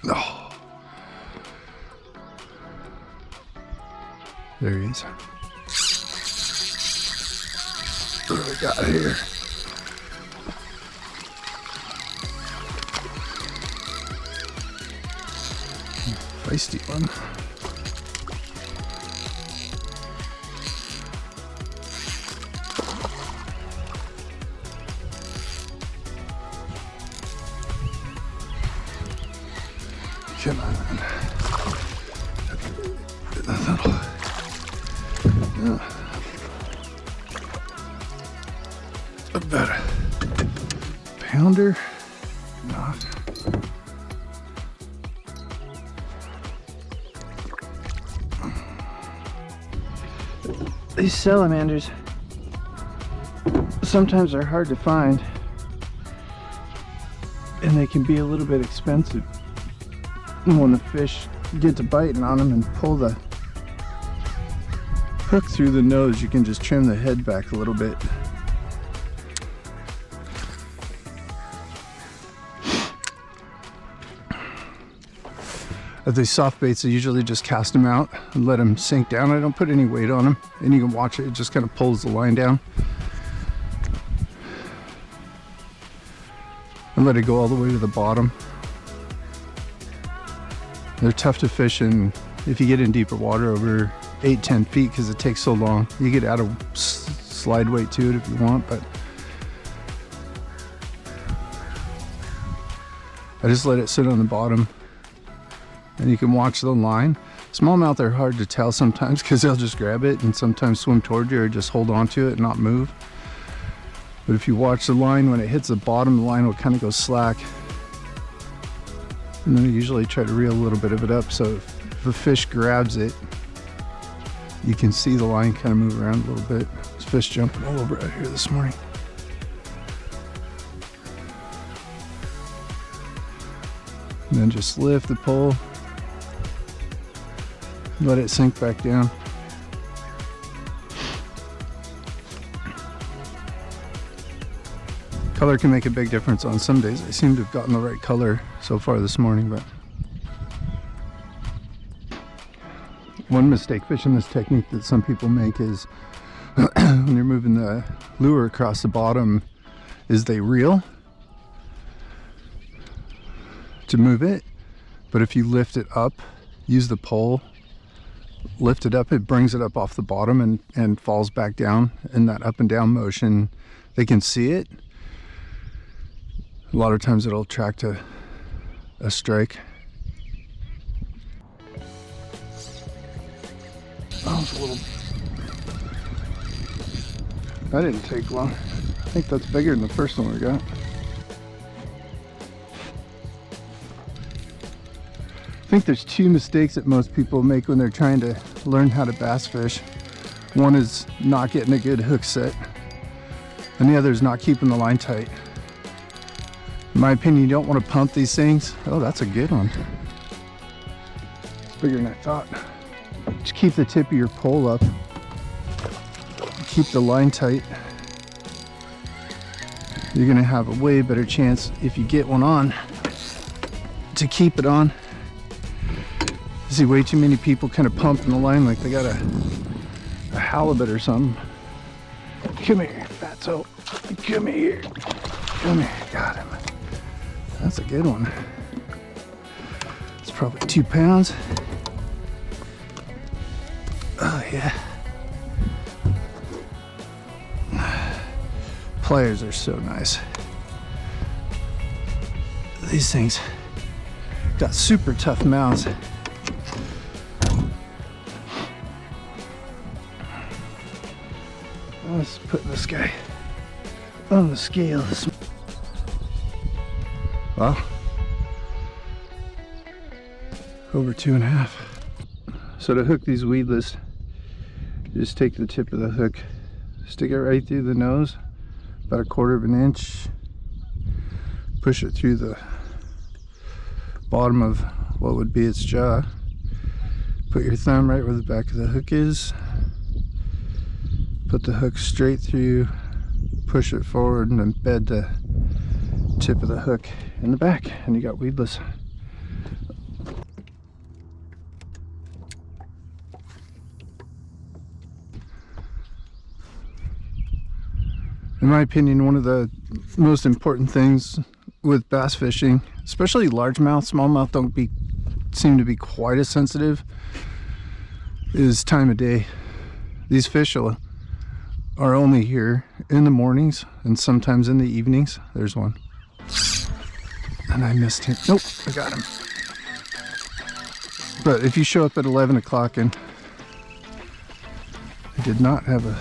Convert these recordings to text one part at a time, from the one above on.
Oh. There he is. What do we got here? Feisty one. Come on. About a pounder. Not. These salamanders sometimes are hard to find, and they can be a little bit expensive. When the fish get to biting on them and pull the hook through the nose, you can just trim the head back a little bit. At these soft baits, I usually just cast them out and let them sink down. I don't put any weight on them, and you can watch it. It just kind of pulls the line down. And let it go all the way to the bottom. They're tough to fish in if you get in deeper water over 8-10 feet because it takes so long. You get out of slide weight to it if you want, but I just let it sit on the bottom and you can watch the line. Smallmouth are hard to tell sometimes because they'll just grab it and sometimes swim toward you or just hold on to it and not move. But if you watch the line, when it hits the bottom, the line will kind of go slack. And then I usually try to reel a little bit of it up, so if a fish grabs it, you can see the line kind of move around a little bit. There's fish jumping all over out here this morning. And then just lift the pole, let it sink back down. Color can make a big difference on some days. I seem to have gotten the right color so far this morning, but one mistake fishing this technique that some people make is when you're moving the lure across the bottom is they reel to move it, but if you lift it up, use the pole, lift it up, it brings it up off the bottom and falls back down in that up and down motion. They can see it. A lot of times it'll attract a strike. Oh, it's a little... That didn't take long. I think that's bigger than the first one we got. I think there's two mistakes that most people make when they're trying to learn how to bass fish. One is not getting a good hook set, and the other is not keeping the line tight. In my opinion, you don't want to pump these things. Oh, that's a good one. It's bigger than I thought. Just keep the tip of your pole up. Keep the line tight. You're gonna have a way better chance if you get one on to keep it on. I see way too many people kind of pumping the line like they got a halibut or something. Come here, fatso. Come here. Come here. Got him. That's a good one. It's probably 2 pounds. Oh yeah. Pliers are so nice. These things got super tough mouths. Let's put this guy on the scale. Well, over 2.5. So to hook these weedless, you just take the tip of the hook, stick it right through the nose, about 1/4 of an inch, push it through the bottom of what would be its jaw, put your thumb right where the back of the hook is, put the hook straight through, push it forward, and then bed the tip of the hook in the back, and you got weedless. In my opinion, one of the most important things with bass fishing, especially largemouth, smallmouth don't seem to be quite as sensitive, is time of day. These fish are only here in the mornings and sometimes in the evenings. There's one. And I missed him. Nope, I got him. But if you show up at 11 o'clock and I did not have a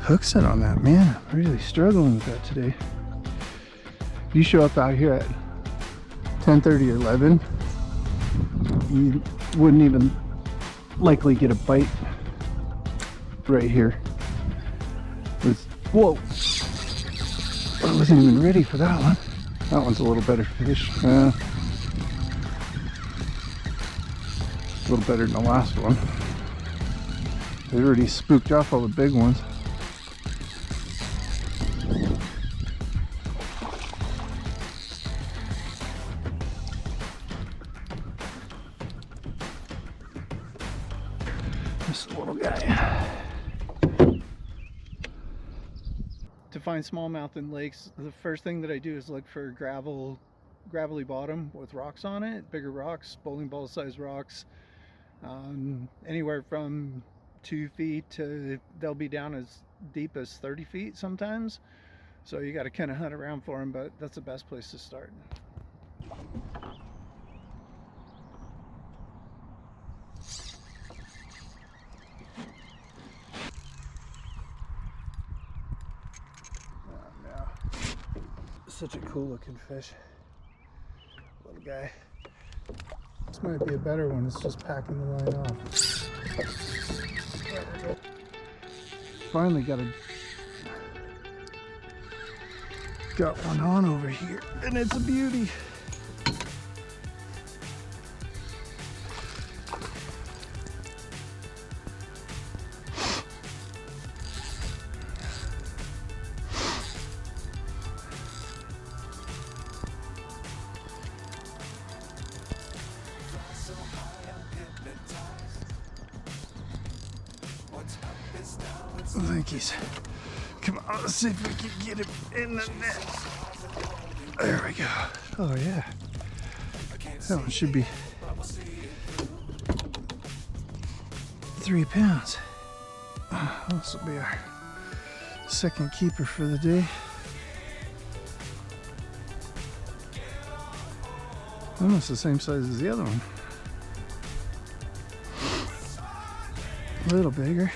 hook set on that, man, I'm really struggling with that today. If you show up out here at 10:30 or 11, you wouldn't even likely get a bite right here. Whoa! I wasn't even ready for that one. That one's a little better fish. A little better than the last one. They already spooked off all the big ones. This little guy. To find smallmouth in lakes, the first thing that I do is look for gravelly bottom with rocks on it, bigger rocks, bowling ball size rocks, anywhere from 2 feet to they'll be down as deep as 30 feet sometimes. So you got to kind of hunt around for them, but that's the best place to start. Such a cool looking fish. Little guy. This might be a better one. It's just packing the line off. Finally got one on over here, and it's a beauty. Thankies. Come on, let's see if we can get him in the net. There we go. Oh yeah. That one should be 3 pounds. This will be our second keeper for the day. Almost the same size as the other one. A little bigger.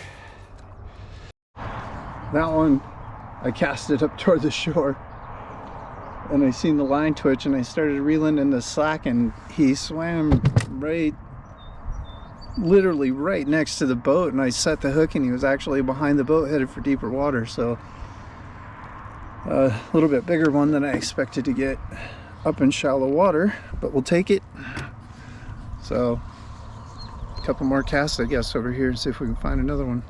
That one, I cast it up toward the shore and I seen the line twitch and I started reeling in the slack and he swam literally right next to the boat, and I set the hook and he was actually behind the boat headed for deeper water. So a little bit bigger one than I expected to get up in shallow water, but we'll take it. So a couple more casts I guess over here and see if we can find another one.